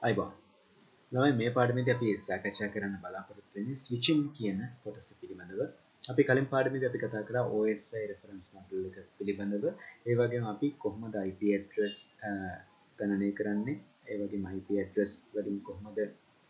අයිබෝන් ළමයි මේ පාඩමේදී අපි සාකච්ඡා කරන්න බලාපොරොත්තු වෙන්නේ ස්විචින් කියන කොටස පිළිබඳව. අපි කලින් පාඩමේදී අපි කතා කරා OSI reference model එක පිළිබඳව. ඒ වගේම අපි කොහොමද IP address ගණනය කරන්නේ, ඒ වගේම IP address වලින් කොහොමද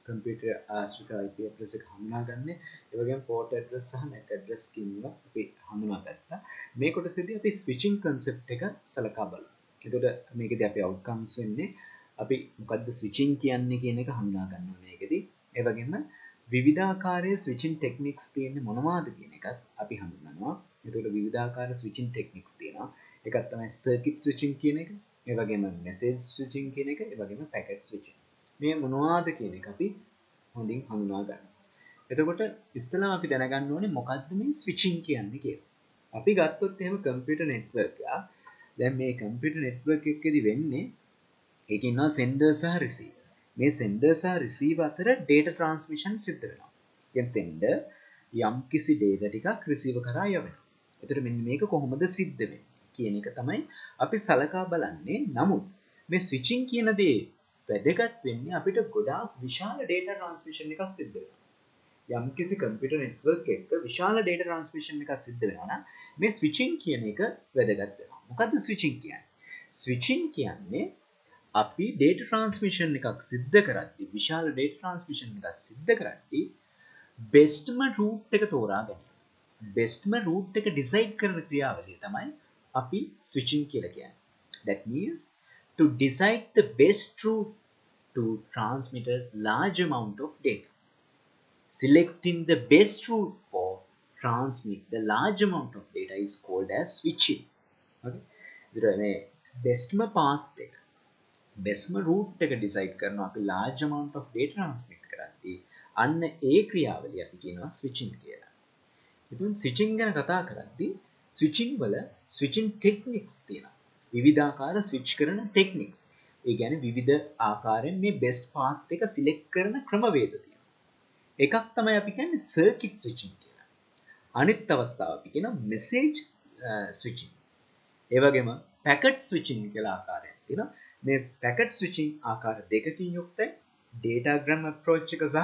කම්පියුටර් ආශ්‍රිත IP address එක හඳුනාගන්නේ, ඒ වගේම port address සහ net address කියන ඒවා අපි හඳුනාගත්තා. මේ කොටසේදී අපි ස්විචින් concept එක සලකා බලමු. එතකොට මේකදී අපි outcomes වෙන්නේ අපි මොකද්ද ස්විචින් කියන්නේ කියන එක හඳුනා ගන්න ඕනේ මේකෙදි. ඒ වගේම විවිධාකාරයේ ස්විචින් ටෙක්නික්ස් තියෙන්නේ මොනවාද කියන එකත් අපි හඳුන්වනවා. එතකොට විවිධාකාර ස්විචින් ටෙක්නික්ස් තියෙනවා. එකක් තමයි සර්කිට් ස්විචින් කියන එක. ඒ වගේම මෙසේජ් ස්විචින් කියන එක. ඒ වගේම පැකට් ස්විචින්. මේ මොනවාද කියන එක අපි හොඳින් හඳුනා ගන්න. එතකොට ඉස්සෙල්ලාම අපි දැනගන්න ඕනේ මොකද්ද මේ ස්විචින් කියන්නේ කියලා. අපි ගත්තොත් එහෙම කම්පියුටර් නෙට්වර්ක් එක. දැන් මේ කම්පියුටර් නෙට්වර්ක් එකකදී වෙන්නේ ඒක ඉන්නවා sender සහ receiver. මේ sender සහ receiver අතර data transmission සිද්ධ වෙනවා. කියන්නේ sender යම්කිසි data ටිකක් receiver කරා යවනවා. එතකොට මෙන්න මේක කොහොමද සිද්ධ වෙන්නේ කියන එක තමයි අපි සලකා බලන්නේ. නමුත් මේ switching කියන දේ වැදගත් වෙන්නේ අපිට ගොඩාක් විශාල data transmission එකක් සිද්ධ වෙනවා. යම්කිසි කම්පියුටර් නෙට්වර්ක් එකක විශාල data transmission එකක් සිද්ධ වෙනවා නම් මේ switching කියන එක වැදගත් වෙනවා. මොකද්ද switching කියන්නේ? switching කියන්නේ අපි data transmission එකක් සිද්ධ කරද්දී විශාල data transmission එකක් සිද්ධ කරද්දී bestම route එක තෝරා ගැනීම. bestම route එක decide කරන ක්‍රියාවලිය තමයි අපි switching කියලා කියන්නේ. That means to decide the best route to transmit a large amount of data. Selecting the best route for transmit the large amount of data is called as switching. Okay? මේ bestම path එක bestම route එක decide කරනවා අපි large amount of data transmit කරද්දී අන්න ඒ ක්‍රියාවලිය අපි කියනවා switching කියලා. ඉතින් switching ගැන කතා කරද්දී switching වල switching techniques තියෙනවා. විවිධාකාර switch කරන techniques. ඒ කියන්නේ විවිධ ආකාරයෙන් මේ best path එක select කරන ක්‍රමවේද තියෙනවා. එකක් තමයි අපි කියන්නේ circuit switching කියලා. අනිත් අවස්ථාව අපි කියනවා message switching. ඒ වගේම packet switching කියලා ආකාරයක් තියෙනවා. මේ packet switching ආකාර දෙකකින් යුක්තයි datagram approach එක සහ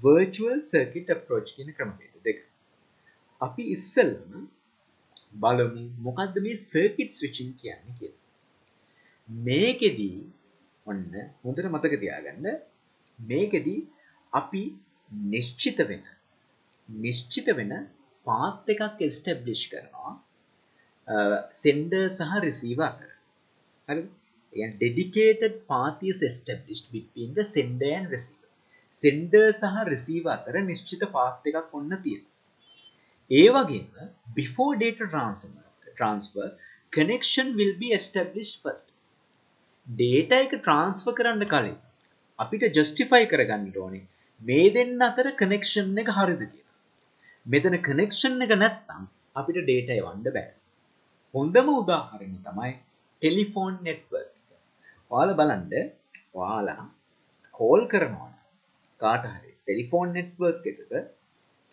virtual circuit approach කියන ක්‍රමවේද දෙක. අපි ඉස්සෙල්ලම බලමු මොකද්ද මේ circuit switching කියන්නේ කියලා. මේකෙදී ඔන්න හොඳට මතක තියාගන්න මේකෙදී අපි නිශ්චිත වෙන path එකක් establish කරනවා sender සහ receiver අතර. හරිද? يعني dedicated path is established between the sender and receiver. sender සහ receiver අතර නිශ්චිත path එකක් ඔන්න තියෙනවා. ඒ වගේම before data transfer connection will be established first. data එක transfer කරන්න කලින් අපිට justify කරගන්න ඕනේ මේ දෙන්න අතර connection එක හරිද කියලා. මෙතන connection එක නැත්නම් අපිට data එවන්න බෑ. හොඳම උදාහරණය තමයි ටෙලිෆෝන් නෙට්වර්ක් එක. ඔයාලා බලන්න ඔයාලා කෝල් කරනවා කාට හරි ටෙලිෆෝන් නෙට්වර්ක් එකක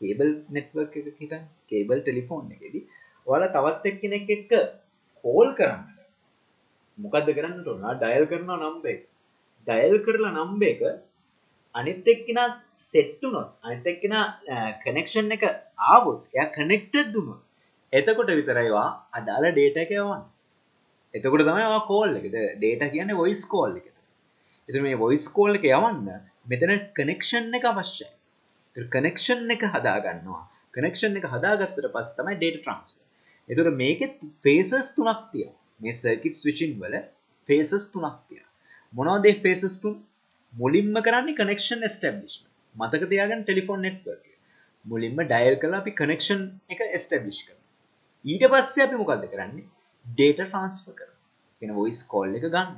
කේබල් නෙට්වර්ක් එකක හිටන් කේබල් ටෙලිෆෝන් එකේදී ඔයාලා තවත් එක්කෙනෙක් එක්ක කෝල් කරන්න මොකද්ද කරන්න ඕන? ඩයල් කරනවා නම්බර් එක. ඩයල් කරලා නම්බර් එක අනිත් එක්කෙනා සෙට් වුණොත් අනිත් එක්කෙනා කනෙක්ෂන් එක ආවොත් එයා කනෙක්ටඩ් වුණොත් එතකොට විතරයි වා අදාළ data එක යවන්නේ. එතකොට තමයි ආ කෝල් එක. data කියන්නේ voice call එක. එතන මේ voice call එක යවන්න මෙතන connection එක අවශ්‍යයි. ඒතර connection එක හදා ගන්නවා. connection එක හදාගත්තට පස්සේ තමයි data transfer. ඒතර මේකේ phases තුනක් තියෙනවා. මේ circuit switching වල phases තුනක් තියෙනවා. මොනවද මේ phases තුන? මුලින්ම කරන්නේ connection establishment. මතක තියාගන්න ටෙලිෆෝන් network එක. මුලින්ම dial කරලා අපි connection එක establish කරනවා. ඊට පස්සේ අපි මොකද්ද කරන්නේ? data transfer කරනවා. කියන voice call එක ගන්න.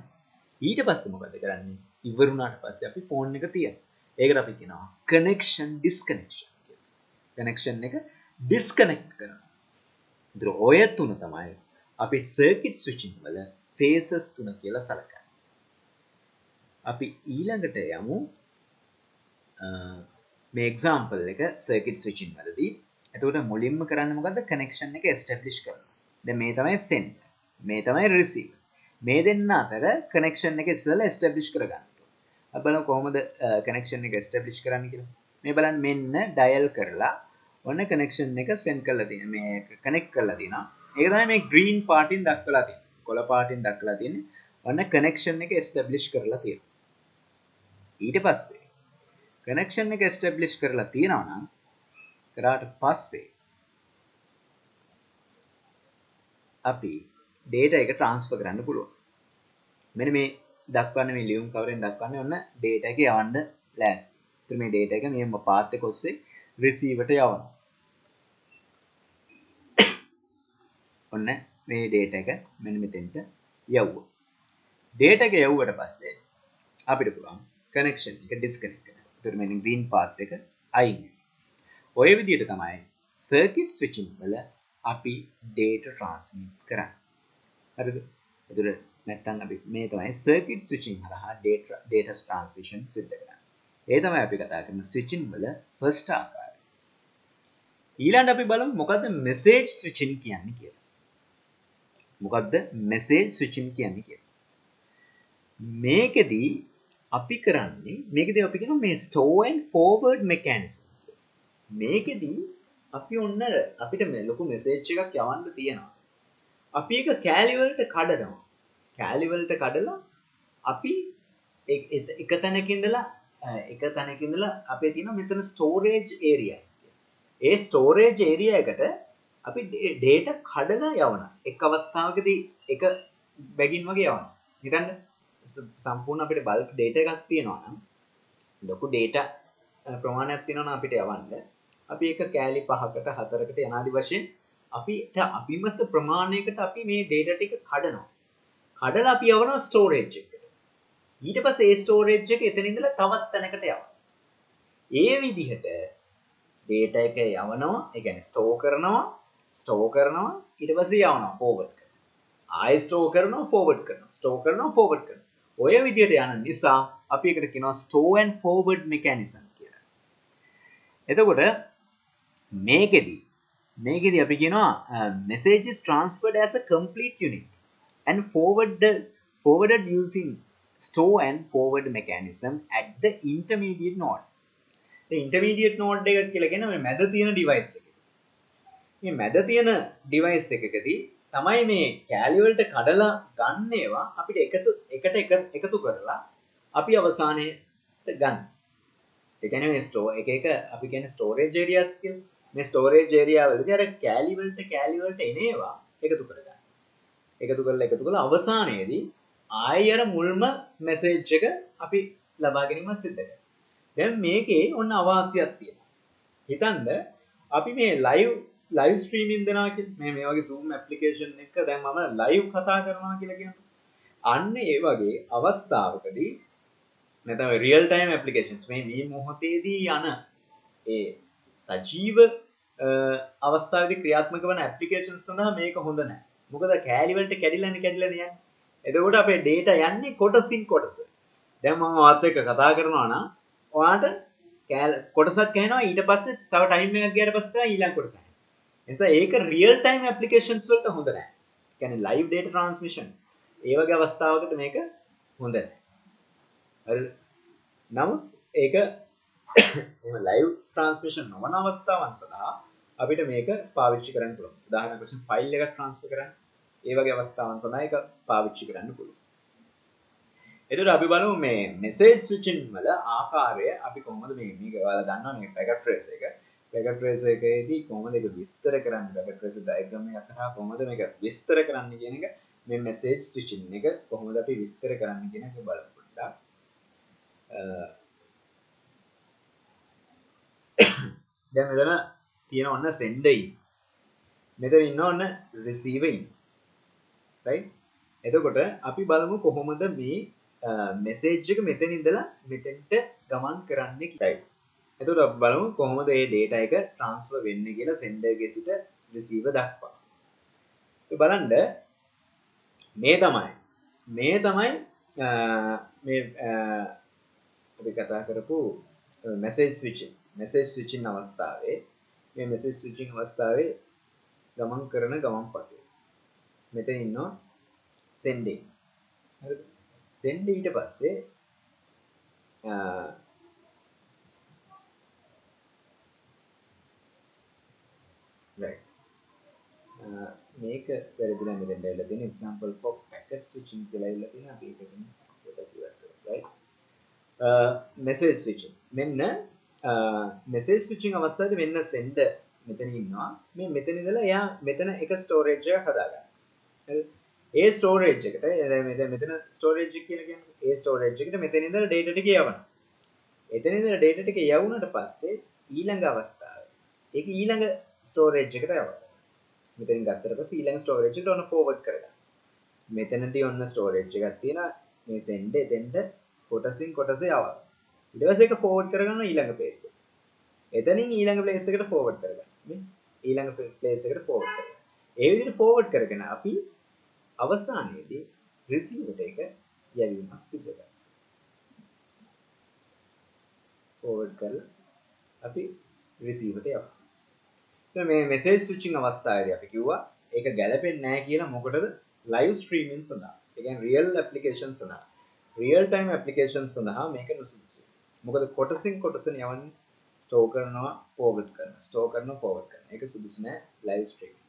ඊට පස්සේ මොකද කරන්නේ? ඉවර වුණාට පස්සේ අපි phone එක තියනවා. ඒකට අපි කියනවා connection disconnection කියලා. connection එක disconnect කරනවා. ඒතර ඔය තුන තමයි අපි circuit switching වල phases තුන කියලා සලකන්නේ. අපි ඊළඟට යමු මේ example එක circuit switching වලදී. එතකොට මුලින්ම කරන්නේ මොකද්ද? connection එක establish කරනවා. දැන් මේ තමයි sender. මේ තමයි receiver. මේ දෙන්න අතර connection එක ඉස්සෙල්ලා establish කරගන්න ඕනේ. අපි බලමු කොහොමද කනෙක්ෂන් එක එස්ටැබ්ලිෂ් කරන්න කියලා. මේ බලන්න මෙන්න ඩයල් කරලා ඔන්න කනෙක්ෂන් එක සෙන්ඩ් කරලා තියෙනවා. මේ කනෙක්ට් කරලා තියෙනවා. ඒක තමයි මේ ග්‍රීන් පාටින් දක්වලා තියෙන්නේ. කොළ පාටින් දක්වලා තියෙන්නේ. ඔන්න කනෙක්ෂන් එක එස්ටැබ්ලිෂ් කරලා තියෙනවා. ඊට පස්සේ කනෙක්ෂන් එක එස්ටැබ්ලිෂ් කරලා තියෙනවා නම් කරාට පස්සේ අපි data එක transfer කරන්න පුළුවන්. මෙන්න මේ දක්වන්නේ මේ ලියුම් කවරෙන් දක්වන්නේ ඔන්න data එක යවන්න ලෑස්ති. ඒතර මේ data එක මේ path එක ඔස්සේ receiver ට යවනවා. ඔන්න මේ data එක මෙන්න මෙතෙන්ට යවුවා. data එක යවුවට පස්සේ අපිට පුළුවන් connection එක disconnect කරන්න. ඒතර මෙන්න green path එක අයින්. ඔය විදිහට තමයි circuit switching වල අපි data transmit කරන්නේ. හරිද? ඒතර නැත්තම් අපි මේ තමයි circuit switching හරහා data transmission සිද්ධ කරන්නේ. ඒ තමයි අපි කතා කරන switching වල first ආකාරය. ඊළඟට අපි බලමු මොකද්ද message switching කියන්නේ කියලා. මොකද්ද message switching කියන්නේ කියලා. මේකෙදී අපි කරන්නේ මේකෙදී අපි කියනවා මේ store and forward mechanism. මේකෙදී අපි ඔන්න අපිට මේ ලොකු message එකක් යවන්න තියෙනවා. අපි ඒක කෑලි වලට කඩනවා. කෑලි වලට කඩලා අපි එක තැනක ඉඳලා අපේ තියෙන මෙතන storage areas. ඒ storage area එකට අපි data කඩලා යවනවා. එක් අවස්ථාවකදී එක බැගින් වගේ යවනවා. හිතන්න සම්පූර්ණ අපිට bulk data එකක් තියෙනවා නම් ලොකු data ප්‍රමාණයක් තියෙනවා නම් අපිට යවන්න අපි එක කෑලි 5කට 4කට යනාදි වශයෙන් අපිට අභිමත ප්‍රමාණයකට අපි මේ data ටික කඩනවා. කඩලා අපි යවනවා storage එකට. ඊට පස්සේ ඒ storage එක එතන ඉඳලා තවත් තැනකට යවනවා. ඒ විදිහට data එක යවනවා, ඒ කියන්නේ store කරනවා ඊට පස්සේ යවනවා forward කරනවා. ආයෙ store කරනවා forward කරනවා. store කරනවා forward කරනවා. ඔය විදිහට යන නිසා අපි ඒකට කියනවා store and forward mechanism කියලා. එතකොට මේකෙදි අපි කියනවා message is transferred as a complete unit and forwarded using store and forward mechanism at the intermediate node. The intermediate node එක කියලා කියන්නේ මේ මැද තියෙන device එක. මේ මැද තියෙන device එකකදී තමයි මේ කෑලි වලට කඩලා ගන්න ඒවා අපිට එකතු කරලා අපි අවසානයේට ගන්න. ඒ කියන්නේ මේ store එක අපි කියන්නේ storage areas කියලා. මේ storage area වලදී අර කෑලි වලට එනේවා එකතු කරගන්න. එකතු කරලා අවසානයේදී ආයෙ අර මුල්ම message එක අපි ලබා ගැනීම සිද්ධ කරනවා. දැන් මේකේ ඔන්න අවාසියක් තියෙනවා. හිතන්න අපි මේ live streaming දෙනවා කියන්නේ මේ වගේ Zoom application එක දැන් මම live කතා කරනවා කියලා කියනවා. අන්න ඒ වගේ අවස්ථාවකදී නැත්නම් real time applications මේ මොහොතේදී යන ඒ සජීව අවස්ථාවේදී ක්‍රියාත්මක වන applications සඳහා මේක හොඳ නැහැ. මොකද කෑලි වලට කැඩිලානේ යන්නේ. එතකොට අපේ data යන්නේ කොටසින් කොටස. දැන් මම ඔයත් එක්ක කතා කරනවා නම් ඔයාට කොටසක් ඇහෙනවා ඊට පස්සේ තව ටයිම් එකක් ගියාට පස්සේ තමයි ඊළඟ කොටස ඇහෙන්නේ. ඒ නිසා ඒක real time applications වලට හොඳ නැහැ. ඒ කියන්නේ live data transmission ඒ වගේ අවස්ථාවකට මේක හොඳ නැහැ. හරිද? නමුත් ඒක එහෙම live transmission නොවන අවස්ථාවන් සඳහා අපිට මේක පාවිච්චි කරන්න පුළුවන්. උදාහරණයක් වශයෙන් ෆයිල් එකක් transfer කරන්න. ඒ වගේ අවස්ථාවන් සඳහා ඒක පාවිච්චි කරන්න පුළුවන්. එතකොට අපි බලමු මේ message switching වල ආකාරය අපි කොහොමද මේක ඔයාලා දන්නවා මේ packet trace එක. packet trace එකේදී කොහොමද ඒක විස්තර කරන්නේ packet trace diagram එක කරා කොහොමද මේක විස්තර කරන්නේ කියන එක මේ message switching එක කොහොමද අපි විස්තර කරන්නේ කියන එක බලමු පොඩ්ඩක්. දැන් මෙතන තියෙන ඔන්න sender in. මෙතන ඉන්න ඔන්න receiver in. right? එතකොට අපි බලමු කොහොමද මේ message එක මෙතන ඉඳලා මෙතෙන්ට ගමන් කරන්නේ කියලා. එතකොට අපි බලමු කොහොමද මේ data එක transfer වෙන්නේ කියලා sender ගේ සිට receiver දක්වා. ඒ බලන්න මේ තමයි මේ අපි කතා කරපු message switching අවස්ථාවේ මේ message switching අවස්ථාවේ ගමන් කරන ගමන්පතේ මෙතන ඉන්නවා sending. හරිද? send ඊට පස්සේ right මේක වැරදිලා මෙතෙන්ට ඇවිල්ලා තියෙන example for packet switching කියලා ඇවිල්ලා තියෙනවා අපි ඒකකින් පොඩ්ඩක් ඉවත් කරමු right message switching මෙන්න message switching අවස්ථාවේදී මෙන්න sender මෙතන ඉන්නවා මේ මෙතන ඉඳලා එයා මෙතන එක storage එකක් හදාගන්නවා හරි ඒ storage එකට මෙතන storage එක කියලා කියන්නේ ඒ storage එකට මෙතන ඉඳලා data ටික යවනවා එතන ඉඳලා data ටික යවුනට පස්සේ ඊළඟ අවස්ථාවේ ඒක ඊළඟ storage එකට යවනවා මෙතනින් ගත්තට පස්සේ ඊළඟ storage එකට ඔන්න forward කරගන්න. මෙතනදී ඔන්න storage එකක් තියෙනවා. මේ send එතෙන්ට කොටසින් කොටස යවනවා. ඊට පස්සේ ඒක forward කරගන්න ඊළඟ place එකට. එතනින් ඊළඟ place එකට forward කරගන්න. මේ ඊළඟ place එකට forward කරගන්න. ඒ විදිහට forward කරගෙන අපි අවසානයේදී receiver එක යැවීමක් සිදු කරනවා. forward කරලා අපි receiver එකට යවනවා. මේ message switching අවස්ථාවේදී අපි කිව්වා ඒක ගැලපෙන්නේ නැහැ කියලා මොකටද live streaming සඳහා. ඒ කියන්නේ real application සඳහා. real time application සඳහා මේක නුසුදුසුයි. මොකද කොටසින් කොටසන යවන්නේ store කරනවා forward කරනවා. store කරනවා forward කරනවා. ඒක සුදුසු නැහැ live streaming.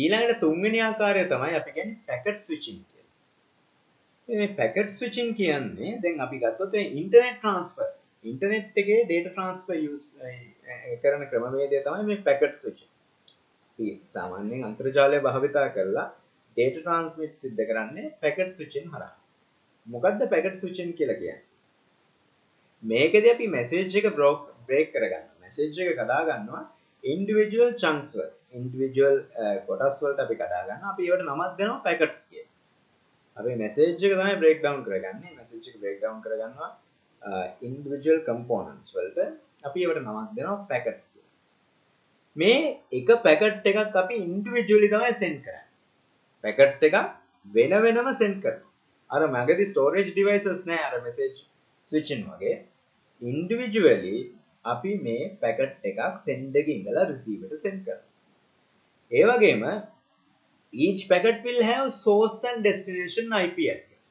ඊළඟට තුන්වෙනි ආකාරය තමයි අපි කියන්නේ packet switching කියලා. මේ packet switching කියන්නේ දැන් අපි ගත්තොත් internet transfer ඉන්ටර්නෙට් එකේ data transfer use කරන ක්‍රමවේදය තමයි මේ packet switching. අපි සාමාන්‍යයෙන් අන්තර්ජාලය භාවිතා කරලා data transmit සිද්ධ කරන්නේ packet switching හරහා. මොකද්ද packet switching කියලා කියන්නේ? මේකදී අපි message එක break කරගන්නවා. message එක කඩා ගන්නවා individual chunks වල. individual කොටස් වලට අපි කඩා ගන්නවා. අපි ඒවට නමක් දෙනවා packets කියලා. අපි message එක තමයි break down කරගන්නේ. message එක break down කරගන්නවා individual components වලට අපි ඒවට නමක් දෙනවා packets කියලා. මේ එක packet එකක් අපි individually තමයි send කරන්නේ. packet එකක් වෙන වෙනම send කරනවා. අර මගදී storage devices නෑ අර message switching වගේ individually අපි මේ packet එකක් send එකේ ඉඳලා receive එකට send කරනවා. ඒ වගේම each packet will have source and destination IP address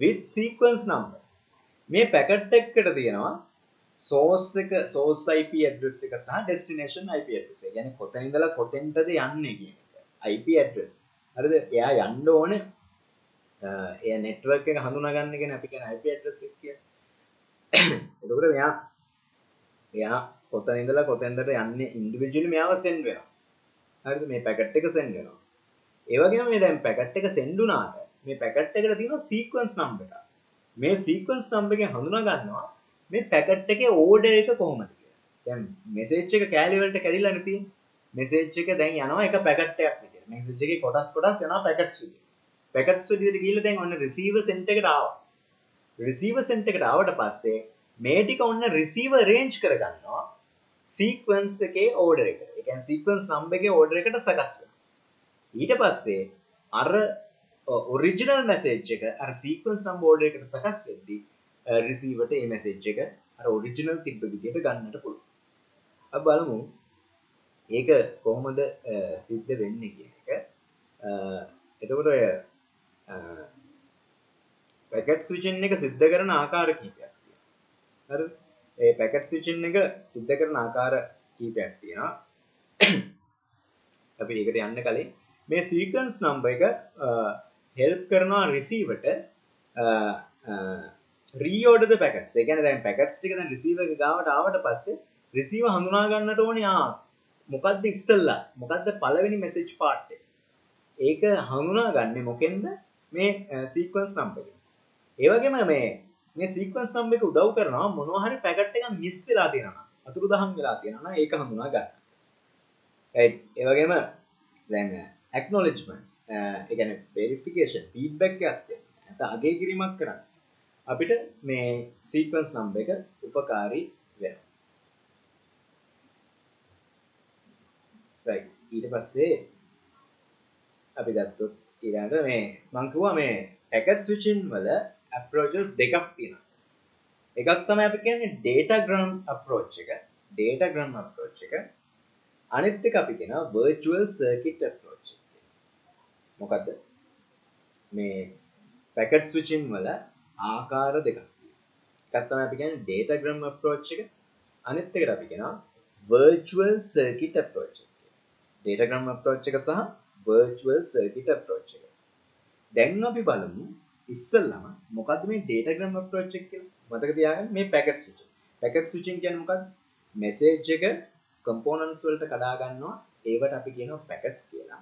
with sequence number. මේ පැකට් එකකට තියෙනවා source IP address එක සහ destination IP address. ඒ කියන්නේ කොතන ඉඳලා කොතෙන්ටද යන්නේ කියන එක. IP address. හරිද? එයා යන්න ඕනේ එයා network එක හඳුනා ගන්න කියන අපි කියන IP address එක කියන්නේ. එතකොට එයා කොතන ඉඳලා කොතෙන්ටද යන්නේ individually මෙයාව send වෙනවා. හරිද? මේ පැකට් එක send වෙනවා. ඒ වගේම මේ දැන් පැකට් එක send වුණාට මේ පැකට් එකට තියෙනවා sequence number එකක්. මේ sequence number එකෙන් හඳුනා ගන්නවා මේ packet එකේ order එක කොහොමද කියලා. දැන් message එක කැලි වලට කැඩිලානේ තියෙන්නේ. message එක දැන් යනවා එක packet එකක් විදියට. message එකේ කොටස් යනවා packets විදියට. packets විදියට ගිහිල්ලා දැන් ඔන්න receiver send එකට ආවා. receiver send එකට ආවට පස්සේ මේ ටික ඔන්න receiver arrange කරගන්නවා sequence එකේ order එකට. ඒ කියන්නේ sequence number එකේ order එකට සකස් වෙනවා. ඊට පස්සේ අර original message එක අර sequence number order එකට සකස් වෙද්දී receiver ට මේ message එක අර original තිබ්බ විදිහට ගන්නට පුළුවන්. අපි බලමු ඒක කොහොමද සිද්ධ වෙන්නේ කියන එක. එතකොට ඔය packet switching එක සිද්ධ කරන ආකාර කීපයක් තියෙනවා. හරිද? ඒ packet switching එක සිද්ධ කරන ආකාර කීපයක් තියෙනවා. අපි ඒකට යන්න කලින් මේ sequence number එක help කරනවා receiver ට reorder the packets. ඒ කියන්නේ දැන් packets ටික දැන් receiver එක ගාවට ආවට පස්සේ receiver හඳුනා ගන්නට ඕනේ මොකද්ද ඉස්සෙල්ලා මොකද්ද පළවෙනි message part එක. ඒක හඳුනාගන්නේ මොකෙන්ද මේ sequence number එකෙන්. ඒ වගේම මේ sequence number එක උදව් කරනවා මොනවා හරි packet එකක් miss වෙලා තියෙනවා. අතුරුදහන් වෙලා තියෙනවා නම් ඒක හඳුනා ගන්න. right. ඒ වගේම දැන් acknowledgements ඒ කියන්නේ verification feedback එකක් දෙන්න. නැත්නම් අගය කිරීමක් කරන්න. අපිට මේ sequence number එක උපකාරී වෙනවා. right. ඊට පස්සේ අපි ගත්තොත් ඊළඟට මේ මම කිව්වා මේ packet switching වල approaches දෙකක් තියෙනවා. එකක් තමයි අපි කියන්නේ datagram approach එක. datagram approach එක. අනිත් එක අපි කියනවා virtual circuit approach එක. මොකද්ද? මේ packet switching වල ආකාර දෙකක්. එකක් තමයි අපි කියන්නේ datagram approach එක. අනිත් එකට අපි කියනවා virtual circuit approach එක. datagram approach එක සහ virtual circuit approach එක. දැන් අපි බලමු ඉස්සෙල්ලාම මොකද්ද මේ datagram approach එක කියලා. මතක තියාගන්න මේ packet switching. packet switching කියන්නේ මොකද්ද? message එක components වලට කඩා ගන්නවා. ඒවට අපි කියනවා packets කියලා.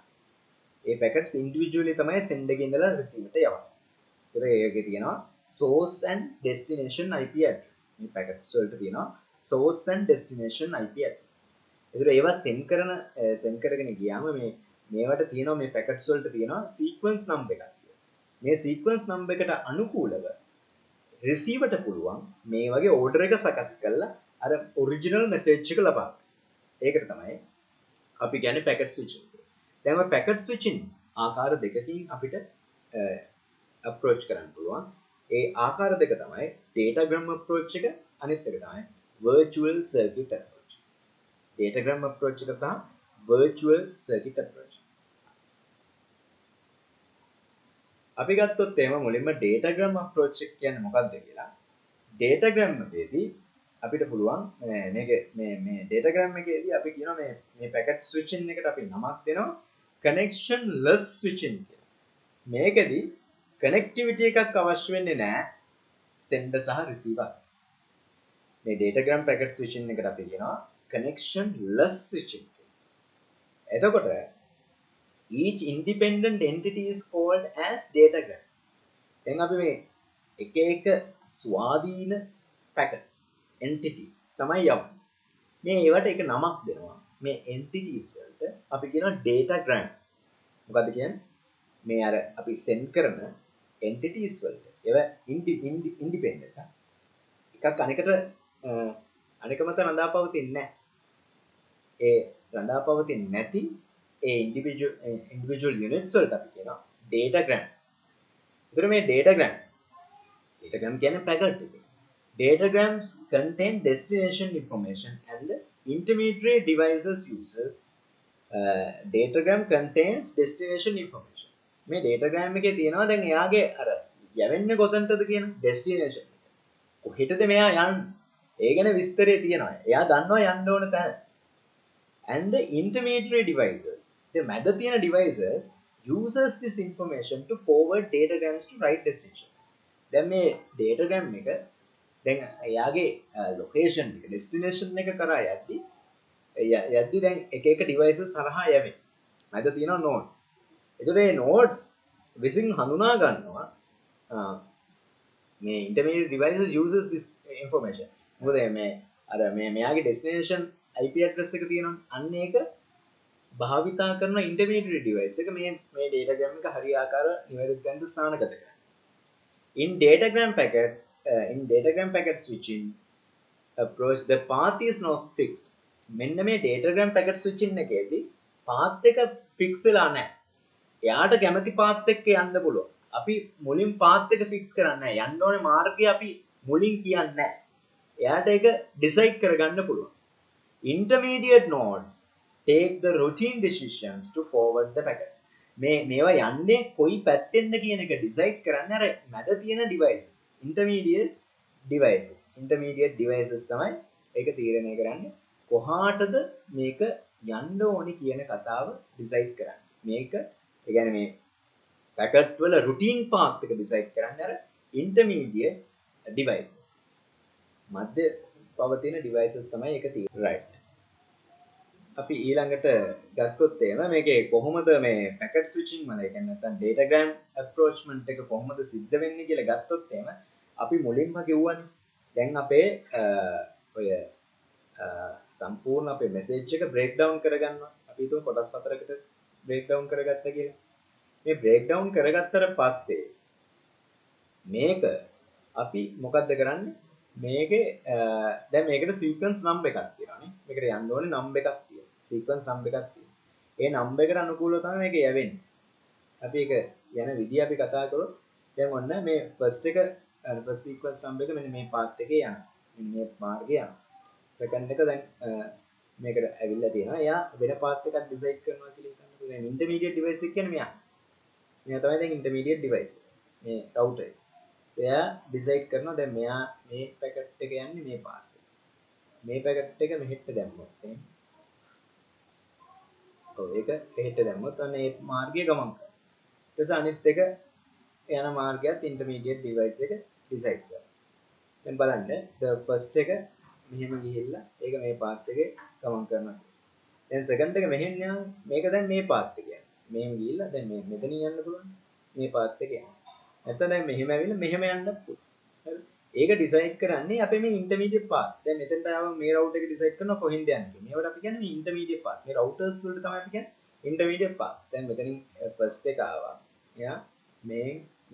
ඒ packets individually තමයි send එකේ ඉඳලා receive එකට යවන්නේ. ඒතර ඒකේ තියෙනවා source and destination IP address. මේ packets වලට තියෙනවා source and destination IP address. ඒතර ඒවා send කරගෙන ගියාම මේවට තියෙනවා මේ packets වලට තියෙනවා sequence number එකක්. මේ sequence number එකට අනුකූලව receiver ට පුළුවන් මේ වගේ order එක සකස් කරලා අර original message එක ලබන්න. ඒකට තමයි අපි කියන්නේ packet switching. දැන් ඔය packet switching ආකාර දෙකකින් අපිට approach කරන්න පුළුවන්. ඒ ආකාර දෙක තමයි datagram approach එක අනිත් එක තමයි virtual circuit approach. datagram approach එක සහ virtual circuit approach. අපි ගත්තොත් එහෙම මුලින්ම datagram approach එක කියන්නේ මොකක්ද කියලා. datagram එකේදී අපිට පුළුවන් මේ datagram එකේදී අපි කියනවා මේ packet switching එකට අපි නමක් දෙනවා connectionless switching කියලා. මේකෙදී connectivity එකක් අවශ්‍ය වෙන්නේ නැහැ sender සහ receiver. මේ datagram packet switching එකට අපි කියනවා connectionless switching කියලා. එතකොට each independent entity is called as datagram. දැන් අපි මේ එක ස්වාධීන packets entities තමයි යවන්නේ. මේ ඒවට එක නමක් දෙනවා. මේ entities වලට අපි කියනවා datagram. මොකද්ද කියන්නේ? මේ අර අපි send කරන entities වලට ඒවා independent. එකක් අනික මත රඳාපවතින්නේ නැහැ. ඒ රඳාපවතින්නේ නැති ඒ individual units වලට අපි කියනවා datagram. ඒතර මේ datagram කියන්නේ packet එක. Datagrams contain destination information and the intermediary devices uses. Datagram contains destination information. මේ datagram එකේ තියෙනවා දැන් එයාගේ අර යවෙන්නේ කොතනටද කියන destination එක. කොහෙටද මෙයා යන්නේ? ඒ ගැන විස්තරය තියෙනවා. එයා දන්නවා යන්න ඕන තැන. And the intermediary devices, the මැද තියෙන devices uses this information to forward datagrams to right destination. දැන් මේ datagram එක දැන් එයාගේ location එක destination එක කරා යද්දි දැන් එක devices හරහා යවෙන්නේ. මැද තියෙනවා nodes. එතකොට මේ nodes විසින් හඳුනා ගන්නවා මේ intermediate devices uses this information. මොකද මෙයාගේ destination IP address එක තියෙනවා. අන්න ඒක භාවිතා කරන intermediate device එක මේ datagram එක හරියාකාර නිවැරදි තැනට ස්ථානගත කරනවා. In datagram packet switching approach, the path is not fixed. මෙන්න මේ datagram packet switching එකේදී path එක fix වෙලා නැහැ. එයාට කැමති path එකක යන්න පුළුවන්. අපි මුලින් path එක fix කරන්නේ නැහැ. යන්න ඕනේ මාර්ගය අපි මුලින් කියන්නේ නැහැ. එයාට ඒක decide කරගන්න පුළුවන්. Intermediate nodes take the routine decisions to forward the packets. මේවා යන්නේ කොයි පැත්තෙන්ද කියන එක decide කරන්නේ අර මැද තියෙන devices. intermediate devices තමයි ඒක තීරණය කරන්නේ කොහාටද මේක යන්න ඕනි කියන කතාව decide කරන්නේ. මේක ඒ කියන්නේ මේ packet වල routine path එක decide කරන්නේ අර intermediate devices. මැද පවතින devices තමයි ඒක තියෙන්නේ. right. අපි ඊළඟට ගත්තොත් එහෙම මේකේ කොහොමද මේ packet switching වල ඒ කියන්නේ නැත්නම් datagram approachment එක කොහොමද සිද්ධ වෙන්නේ කියලා ගත්තොත් එහෙම අපි මුලින්ම කිව්වනේ දැන් අපේ ඔය සම්පූර්ණ අපේ message එක break down කරගන්නවා. අපි හිතමු කොටස් හතරකට break down කරගත්තා කියලා. මේ break down කරගත්තට පස්සේ මේක අපි මොකද්ද කරන්නේ? මේකේ දැන් මේකට sequence number එකක් තියෙනවානේ. මේකට යන්න ඕනේ number එකක් තියෙනවා. sequence number එකක් තියෙනවා. ඒ number එකට අනුකූලව තමයි මේක යවෙන්නේ. අපි ඒක යන විදිය අපි කතා කරොත් දැන් ඔන්න මේ first sequence number එක මෙන්න මේ path එකේ යනවා. මේ මාර්ගය යනවා. second එක දැන් මේකට ඇවිල්ලා තියෙනවා. එයා වෙන path එකක් decide කරනවා කියලා හිතන්නකෝ. දැන් intermediate device එක කියන්නේ මෙයා. මෙයා තමයි දැන් intermediate device. මේ router එක. එයා ඩිසයිඩ් කරනවා දැන් මෙයා මේ පැකට් එක යන්නේ මේ පාත් එක. මේ පැකට් එක මෙහෙට දැම්මොත් එහෙනම් ඔව් ඒක මෙහෙට දැම්මොත් අන්න ඒ මාර්ගයේ ගමන් කරනවා. ඊට පස්සේ අනිත් එක යන මාර්ගයත් ඉන්ටර්මීඩියට් ඩිවයිස් එක ඩිසයිඩ් කරනවා. දැන් බලන්න the first එක මෙහෙම ගිහිල්ලා ඒක මේ පාත් එකේ ගමන් කරනවා. දැන් සෙකන්ඩ් එක මෙහෙන් යනවා. මේක දැන් මේ පාත් එක යනවා. මෙහෙම ගිහිල්ලා දැන් මේ මෙතනින් යන්න පුළුවන්. මේ පාත් එක යනවා. නැත්නම් දැන් මෙහෙම ඇවිල්ලා මෙහෙම යන්නත් පුළුවන්. හරිද? ඒක ඩිසයිඩ් කරන්නේ අපේ මේ ඉන්ටර්මීඩියට් පාත්. දැන් මෙතෙන්ට ආවම මේ රවුටර් එක ඩිසයිඩ් කරනවා කොහෙන්ද යන්නේ. මේවට අපි කියන්නේ මේ ඉන්ටර්මීඩියට් පාත්. මේ රවුටර්ස් වලට තමයි අපි කියන්නේ ඉන්ටර්මීඩියට් පාත්. දැන් මෙතනින් ෆස්ට් එක ආවා. එයා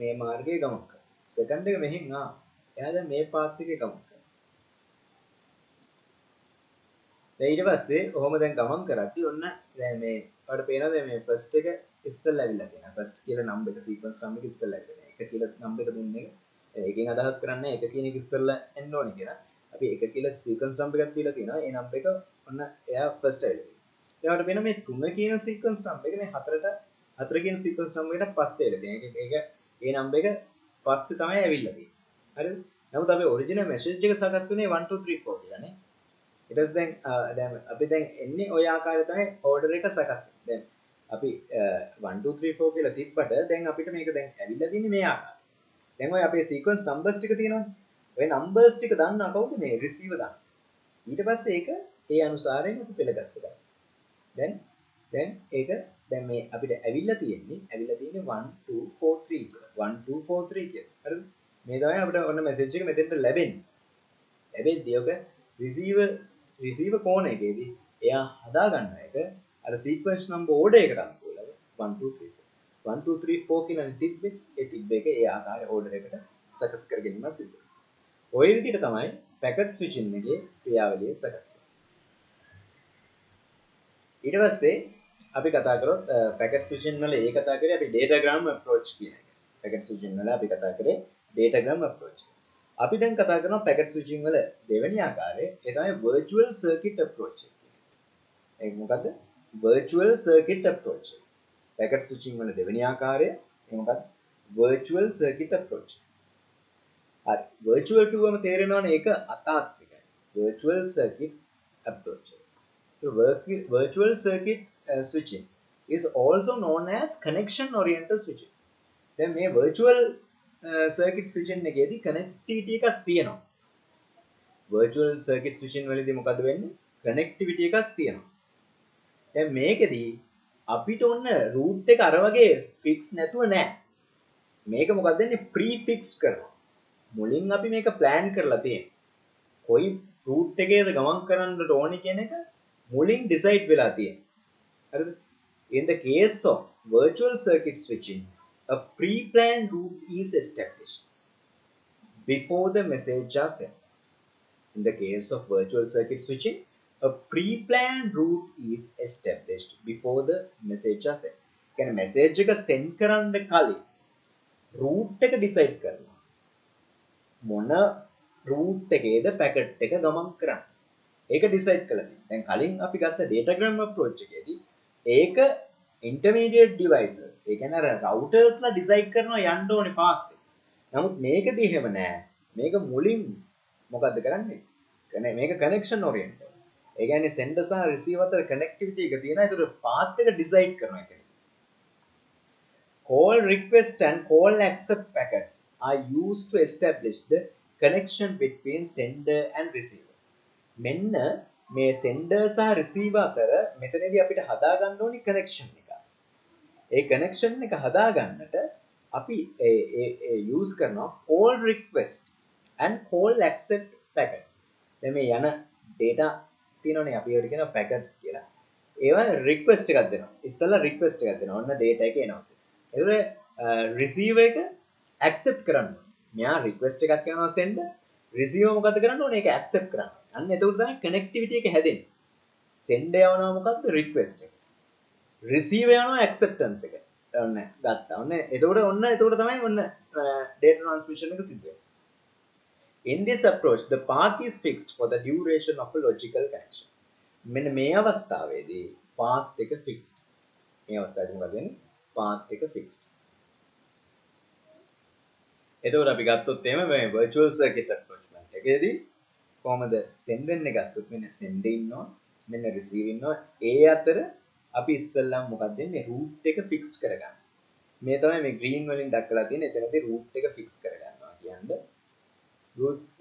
මේ මාර්ගයේ ගමන් කරනවා. සෙකන්ඩ් එක මෙහෙන් ආවා. එයා දැන් මේ පාත් එකේ ගමන් කරනවා. දැන් ඊට පස්සේ කොහොම දැන් ගමන් කරද්දි ඔන්න දැන් මේ ඔයාලට පේනවද මේ ෆස්ට් එක ඉස්සෙල්ලා ඇවිල්ලා තියෙනවා. ෆස්ට් කියලා නම්බර් එක සීක්වන්ස් නම්බර් එක ඉස්සෙල්ලා ඇවිල්ලා තියෙනවා. 1 කියලා නම්බර් එක දුන්නේ එකෙන් අදහස් කරන්නේ 1 කියන එක ඉස්සෙල්ලා එන්න ඕනේ කියලා. අපි 1 කියලා සීක්වන්ස් නම්බර් එකක් දීලා තියෙනවා. ඒ නම්බර් එක ඔන්න එයා ෆස්ට් ඇවිල්ලා තියෙනවා. එයාට පේන මේ 3 කියන සීක්වන්ස් නම්බර් එක මේ 4 කියන සීක්වන්ස් නම්බර් එකට පස්සේ ඇවිල්ලා තියෙනවා. ඒක ඒ නම්බර් එක පස්සේ තමයි ඇවිල්ලා තියෙන්නේ. හරිද? නමුත් අපි ඔරිජිනල් මැසේජ් එක සකස් වුණේ 1 2 3 4 කියලානේ. ඊට පස්සේ දැන් අපි දැන් එන්නේ ওই ආකාරයට තමයි ඕඩර් එක සකස් වෙන්නේ. දැන් අපි 1 2 3 4 කියලා තිබ්බට දැන් අපිට මේක දැන් ඇවිල්ලා තියෙන්නේ මේ ආකාරයට. දැන් ඔය අපේ සීක්වන්ස් නම්බර්ස් ටික තියෙනවනේ. ඔය නම්බර්ස් ටික දන්නා කවුද මේ රිසීවර් දන්නා. ඊට පස්සේ ඒක ඒ අනුසාරයෙන් අපි පෙළගස්ස ගන්නවා. දැන් ඒක දැන් මේ අපිට ඇවිල්ලා තියෙන්නේ 1 2 4 3 කියලා. 1 2 4 3 කියලා. හරිද? මේ තමයි අපිට ඔන්න මැසේජ් එක මෙතෙන්ට ලැබෙන්නේ. ලැබෙද්දී ඔක රිසීවර් කෝණ එකේදී එයා හදා ගන්න එක අර සීක්වෙන්ස් නම්බර් ඕඩර් එකට අනුකූලව 1 2 3 4 1 2 3 4 කියන තිබ්බේ ඒ තිබ්බ එක ඒ ආකාරයේ ඕඩර් එකට සකස් කර ගැනීම සිදු වෙනවා. ඔය විදිහට තමයි පැකට් ස්විචින් එකේ ක්‍රියාවලිය සකස් වෙන්නේ. ඊට පස්සේ අපි කතා කරොත් පැකට් ස්විචින් වල ඒ කතා කරේ අපි ඩේටාග්‍රෑම් අප්‍රෝච් කියන එක. පැකට් ස්විචින් වල අපි කතා කරේ ඩේටාග්‍රෑම් අප්‍රෝච්. අපි දැන් කතා කරනවා පැකට් ස්විචින් වල දෙවෙනි ආකාරය ඒ තමයි virtual circuit approach එක. ඒක මොකද්ද? virtual circuit approach. පැකට් ස්විචින් වල දෙවෙනි ආකාරය ඒ මොකද්ද? virtual circuit approach. හරි. virtual කිව්වම තේරෙනවනේ ඒක අතාත්විකයි. virtual circuit approach. So virtual circuit switching is also known as connection oriented switching. දැන් මේ virtual circuit switching එකේදී connectivity එකක් තියෙනවා. virtual circuit switching වලදී මොකද වෙන්නේ? connectivity එකක් තියෙනවා. දැන් මේකෙදී අපිට ඔන්න root එක අර වගේ fix නැතුව නෑ. මේක මොකක්ද වෙන්නේ? prefixed කරනවා. මුලින් අපි මේක plan කරලා තියෙනවා. කොයි root එකේද ගමන් කරන්න ඕනේ කියන එක මුලින් decide වෙලා තියෙනවා. හරිද? In the case of virtual circuit switching, a pre-planned route is established before the message are sent. In the case of virtual circuit switching, a pre-planned route is established before the message are sent. කියන්නේ message එක send කරන්න කලින් route එක decide කරනවා. මොන route එකේද packet එක ගමන් කරන්නේ. ඒක decide කළා. දැන් කලින් අපි ගත්ත datagram approach එකේදී ඒක intermediate devices ඒ කියන්නේ අර routers ලා decide කරනවා යන්න ඕනේ path එක. නමුත් මේකදී එහෙම නෑ. මේක මුලින් මොකද්ද කරන්නේ? මේක connection oriented. ඒ කියන්නේ sender සහ receiver අතර connectivity එක තියෙනවා. ඒතර path එක decide කරනවා ඒක. Call request and call accept packets are used to establish the connection between sender and receiver. මෙන්න මේ sender සහ receiver අතර මෙතනදී අපිට හදා ගන්න ඕනි connection එක. ඒ connection එක හදා ගන්නට අපි use කරනවා call request and call accept packets. දැන් මේ යන data තියෙනවනේ අපි ඒකට කියනවා packets කියලා. ඒවා request එකක් දෙනවා. ඉස්සෙල්ලා request එකක් දෙනවා. ඔන්න data එක එනවා. ඒතකොට receiver එක accept කරන්න ඕනේ. මෙයා request එකක් කරනවා send receiver මොකද කරන්න ඕනේ? ඒක accept කරන්න. අන්න එතකොට තමයි connectivity එක හැදෙන්නේ. send යවනවා මොකද්ද? request එක. receiver යනවා acceptance එක. ඔන්න ගත්තා. ඔන්න එතකොට තමයි ඔන්න data transmission එක සිද්ධ වෙන්නේ. In this approach, the path is fixed for the duration of a logical connection. මෙන්න මේ අවස්ථාවේදී path එක fixed. මේ අවස්ථාවේදී මොකද වෙන්නේ? path එක fixed. එතකොට අපි ගත්තොත් එහෙම මේ virtual circuit approachment එකේදී කොහමද send වෙන්නේ ගත්තොත් මෙන්න send ඉන්නවා මෙන්න receive ඉන්නවා ඒ අතර අපි ඉස්සෙල්ලාම මොකක්ද දෙන්නේ root එක fix කරගන්න. මේ තමයි මේ green වලින් දක්වලා තියෙන එතනදී root එක fix කරගන්නවා කියන්නේ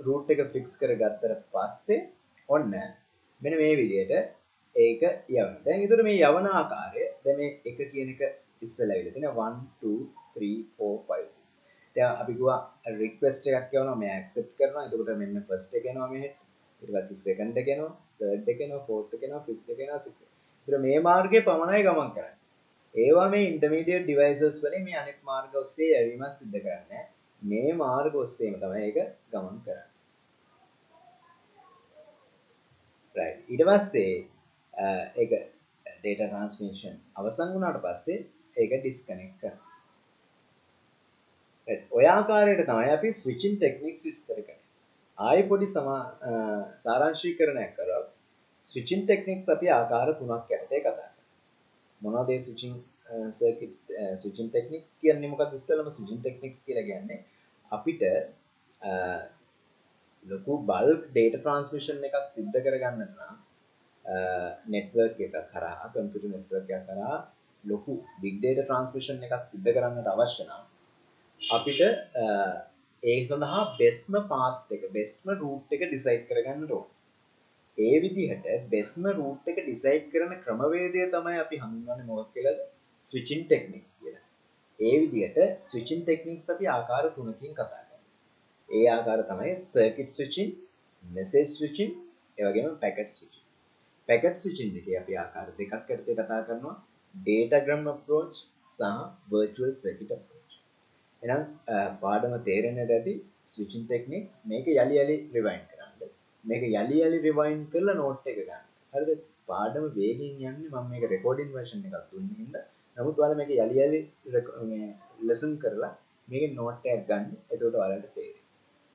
root එක fix කරගත්තට පස්සේ ඔන්න මෙන්න මේ විදිහට ඒක යවනවා. දැන් ඊටර මේ යවන ආකාරය දැන් මේ එක කියන එක ඉස්සෙල්ලා ඇවිල්ලා තියෙනවා 1 2 3 4 5 6. දැන් අපි ගුවා රික්වෙස්ට් එකක් යවනවා මේ ඇක්සෙප්ට් කරනවා. එතකොට මෙන්න ෆස්ට් එක එනවා මෙහෙ. ඊට පස්සේ සෙකන්ඩ් එක එනවා, තර්ඩ් එක එනවා, ෆෝර්ත් එක එනවා, ෆිෆ්ත් එක එනවා, සික්ස්ත්. ඊට මේ මාර්ගයේ පමණයි ගමන් කරන්නේ. ඒවා මේ ඉන්ටර්මීඩියට් ඩිවයිසස් වලින් මේ අනෙක් මාර්ග ඔස්සේ යැවීමක් සිදු කරන්නේ. මේ මාර්ග ඔස්සේම තමයි ඒක ගමන් කරන්නේ. right. ඊට පස්සේ ඒක data transmission අවසන් වුණාට පස්සේ ඒක disconnect කරනවා. ඔය ආකාරයට තමයි අපි ස්විචින් ටෙක්නික්ස් විස්තර කරන්නේ. ආයෙ පොඩි සාරාංශීකරණයක් කරලා ස්විචින් ටෙක්නික්ස් අපි ආකාර තුනක් යටතේ කතා කරනවා. මොනවද මේ ස්විචින් සර්කිට් ස්විචින් ටෙක්නික්ස් කියන්නේ මොකක්ද? ඉස්සෙල්ලාම ස්විචින් ටෙක්නික්ස් කියලා කියන්නේ අපිට ලොකු බල්ක් data transmission එකක් සිද්ධ කරගන්න නම් network එකක් කරා computer network එකක් කරා ලොකු big data transmission එකක් සිද්ධ කරන්නට අවශ්‍ය නම් අපිට ඒ සඳහා bestම path එක bestම route එක decide කරගන්න ඕනේ. ඒ විදිහට bestම route එක decide කරන ක්‍රමවේදය තමයි අපි හඳුන්වන්නේ මොකක් කියලාද? switching techniques කියලා. ඒ විදිහට switching techniques අපි ආකාර තුනකින් කතා කරනවා. ඒ ආකාර තමයි circuit switching, message switching, ඒ වගේම packet switching. packet switching එකේ අපි ආකාර දෙකක් යටතේ කතා කරනවා. datagram approach සහ virtual circuit approach. එහෙනම් පාඩම තේරෙන්නට ඇති switching techniques මේක යලි යලි rewind කරන්න. මේක යලි යලි rewind කරලා note එක ගන්න. හරිද? පාඩම වේගෙන් යන්නේ මම මේක recording version එකක් දුන්නේ හින්දා. නමුත් ඔයාලා මේක යලි යලි මේ lesson කරලා මේකේ note එකක් ගන්න. එතකොට ඔයාලට තේරෙයි.